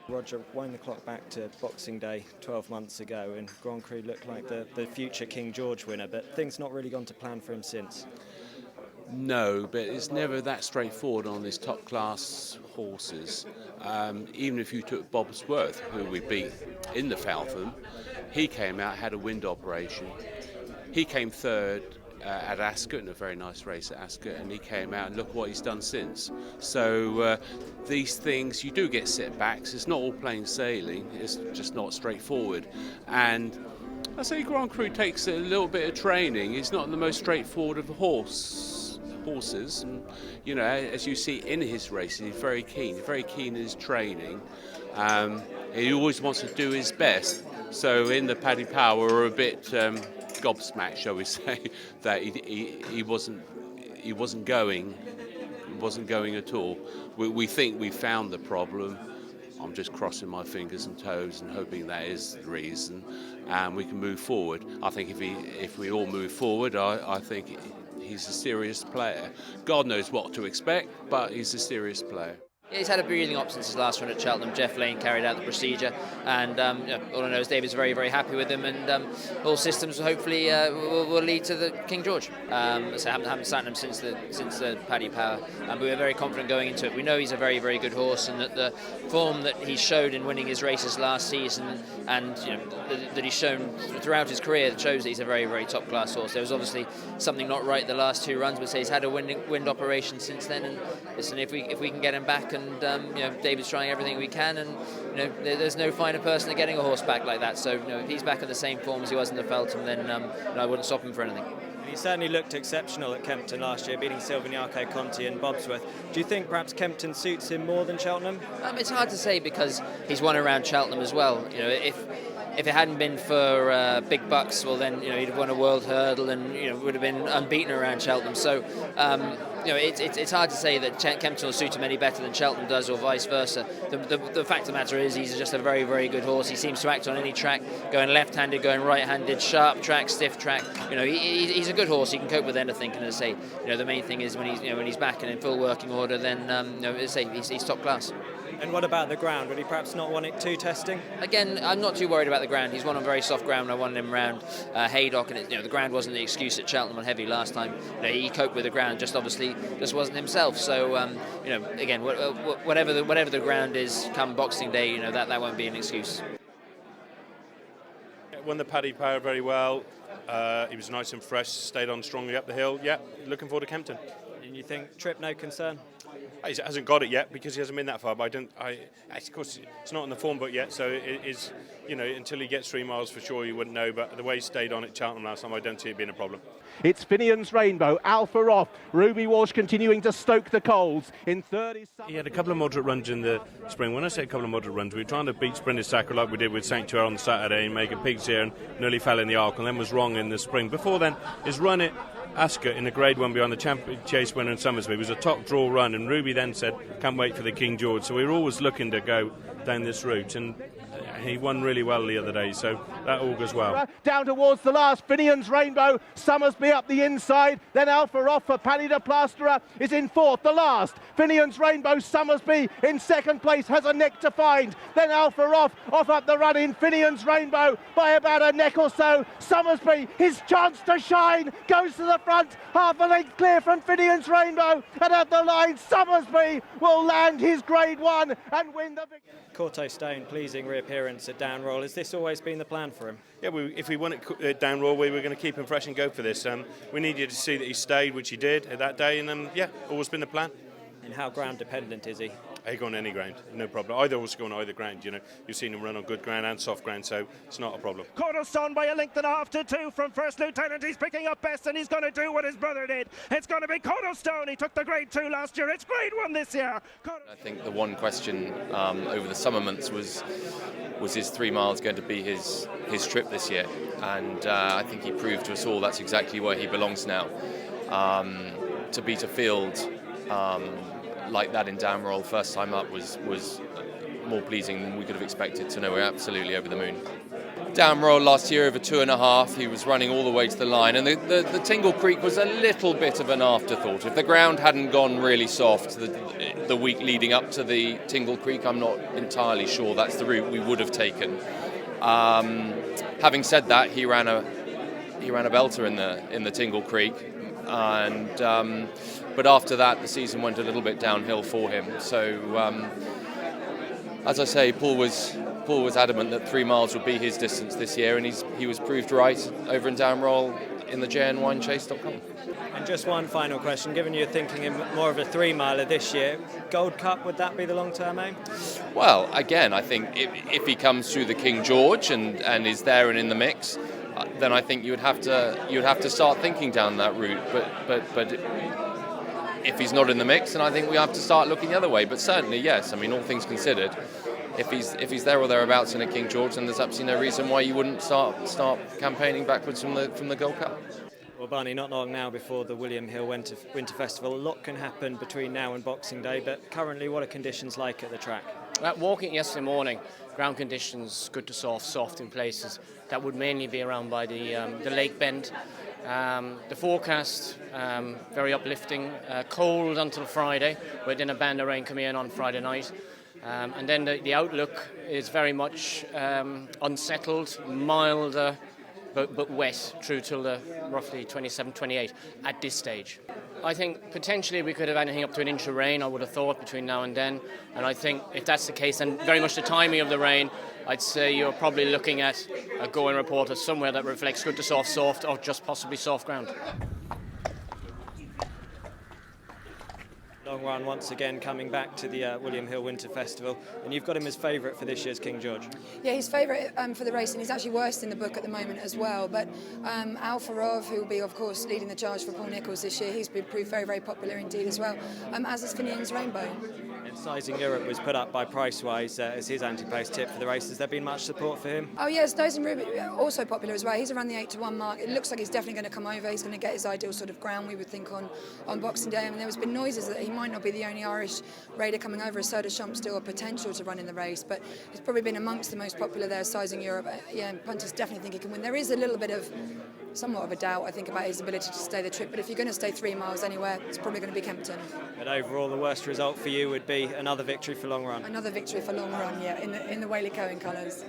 Roger, wind the clock back to Boxing Day 12 months ago, and Grand Cru looked like the future King George winner, but things not really gone to plan for him since. No, but it's never that straightforward on these top-class horses. Even if you took Bobsworth, who we beat in the Falcon, he came out, had a wind operation. He came third at Ascot, in a very nice race at Ascot, and he came out and look what he's done since. So these things, you do get setbacks. It's not all plain sailing. It's just not straightforward. And I say Grand Cru takes a little bit of training. He's not the most straightforward of horses. And, you know, as you see in his races, he's very keen in his training. He always wants to do his best. So in the Paddy Power, we're a bit gobsmacked, shall we say, that he wasn't going at all. We think we found the problem. I'm just crossing my fingers and toes and hoping that is the reason, and we can move forward. I think if we all move forward, I think he's a serious player. God knows what to expect, but he's a serious player. Yeah, he's had a breathing op since his last run at Cheltenham. Jeff Lane carried out the procedure, and all I know is David's very, very happy with him, and all systems hopefully will lead to the King George. So I haven't sat him since the Paddy Power, and we were very confident going into it. We know he's a very, very good horse, and that the form that he showed in winning his races last season, and that he's shown throughout his career, shows that he's a very, very top class horse. There was obviously something not right the last two runs, but he's had a wind operation since then, and listen, if we can get him back. And David's trying everything we can, and there's no finer person at getting a horse back like that. So if he's back in the same form as he was in the Feltham, then I wouldn't stop him for anything. He certainly looked exceptional at Kempton last year, beating Silvignaco, Conti and Bobsworth. Do you think perhaps Kempton suits him more than Cheltenham? It's hard to say because he's won around Cheltenham as well. If it hadn't been for big bucks, well then he'd have won a world hurdle and would have been unbeaten around Cheltenham. So it's hard to say that Kempton will suit him any better than Cheltenham does, or vice versa. The fact of the matter is he's just a very, very good horse. He seems to act on any track, going left-handed, going right-handed, sharp track, stiff track. He's a good horse. He can cope with anything. And as I say, the main thing is when he's back and in full working order, then he's top class. And what about the ground? Would he perhaps not want it too testing? Again, I'm not too worried about the ground. He's won on very soft ground. I wanted him round Haydock, and the ground wasn't the excuse at Cheltenham on heavy last time. He coped with the ground, just wasn't himself. So again, whatever the ground is, come Boxing Day, that won't be an excuse. Won the Paddy Power very well. He was nice and fresh. Stayed on strongly up the hill. Yeah, looking forward to Kempton. And you think trip no concern? He hasn't got it yet because he hasn't been that far. But of course, it's not in the form book yet. So it is, until he gets 3 miles for sure, you wouldn't know. But the way he stayed on at Cheltenham last time, I don't see it being a problem. It's Finian's Rainbow, Alpha off. Ruby Walsh continuing to stoke the coals in 30. He had a couple of moderate runs in the spring. When I say a couple of moderate runs, we were trying to beat Sprinters Sacre like we did with Sanctuary on the Saturday and make a pigs here and nearly fell in the arc and then was wrong in the spring. Before then, his run at Ascot in the Grade 1 behind the champion chase winner in Summersby was a top draw run, and Ruby then said, can't wait for the King George. So we were always looking to go down this route, and he won really well the other day, so that all goes well. Down towards the last, Finian's Rainbow, Summersby up the inside, then Alpha off for Paddy de Plasterer is in fourth, the last. Finian's Rainbow, Summersby in second place, has a neck to find. Then Alpha off up the run in Finian's Rainbow by about a neck or so. Summersby, his chance to shine, goes to the front, half a length clear from Finian's Rainbow, and at the line, Summersby will land his Grade 1 and win the victory. Corto Stone, pleasing reappearance at Downroll. Has this always been the plan for him? Yeah, if we won at Downroll, we were going to keep him fresh and go for this. We needed to see that he stayed, which he did at that day, and always been the plan. And how ground dependent is he? He go on any ground, no problem. Either of us go on either ground. You've seen him run on good ground and soft ground, so it's not a problem. Cornerstone by a length and a half to 2 from First Lieutenant. He's picking up best, and he's going to do what his brother did. It's going to be Cornerstone. He took the Grade 2 last year. It's Grade 1 this year. I think the one question over the summer months was his 3 miles going to be his trip this year, and I think he proved to us all that's exactly where he belongs now. To beat a field like that in Downroll first time up was more pleasing than we could have expected. So no, we're absolutely over the moon. down roll last year over 2.5. He was running all the way to the line, and the Tingle Creek was a little bit of an afterthought. If the ground hadn't gone really soft the week leading up to the Tingle Creek, I'm not entirely sure that's the route we would have taken. Having said that, he ran a belter in the Tingle Creek, and but after that the season went a little bit downhill for him. So as I say, Paul was adamant that 3 miles would be his distance this year, and he was proved right over in Downroll in the jnwinechase.com. And just one final question, given you're thinking in more of a 3-miler this year, Gold Cup, would that be the long-term aim? Well, again, I think if he comes through the King George and is there and in the mix, then I think you'd have to start thinking down that route. But if he's not in the mix, then I think we have to start looking the other way. But certainly, yes. I mean, all things considered, if he's there or thereabouts in a King George, then there's absolutely no reason why you wouldn't start campaigning backwards from the Gold Cup. Well, Barney, not long now before the William Hill Winter Festival. A lot can happen between now and Boxing Day, but currently, what are conditions like at the track? Walking yesterday morning, ground conditions good to soft in places. That would mainly be around by the Lake Bend. The forecast, very uplifting, cold until Friday, with then a band of rain coming in on Friday night. And then the outlook is very much unsettled, milder, but wet through till the roughly 27, 28 at this stage. I think potentially we could have anything up to an inch of rain, I would have thought, between now and then. And I think if that's the case, and very much the timing of the rain, I'd say you're probably looking at a going report of somewhere that reflects good to soft, or just possibly soft ground. Long Run once again coming back to the William Hill Winter Festival, and you've got him as favourite for this year's King George. Yeah, he's favourite for the race, and he's actually worst in the book at the moment as well. But Alpha Rov, who will be, of course, leading the charge for Paul Nicholls this year, he's been proved very, very popular indeed as well, as is Finian's Rainbow. And Sizing Europe was put up by Pricewise as his anti-post tip for the race. Has there been much support for him? Oh yes, Sizing Europe also popular as well. He's around the 8-1 mark. It looks like he's definitely going to come over. He's going to get his ideal sort of ground, we would think, on Boxing Day. I mean, there's been noises that he might not be the only Irish raider coming over. Soda Champ's still a potential to run in the race, but he's probably been amongst the most popular there, Sizing Europe. Yeah, and punters definitely think he can win. There is a little bit of somewhat of a doubt, I think, about his ability to stay the trip, but if you're going to stay 3 miles anywhere, it's probably going to be Kempton. But overall, the worst result for you would be another victory for Long Run. Another victory for Long Run, yeah, in the Whaley Cohen colours.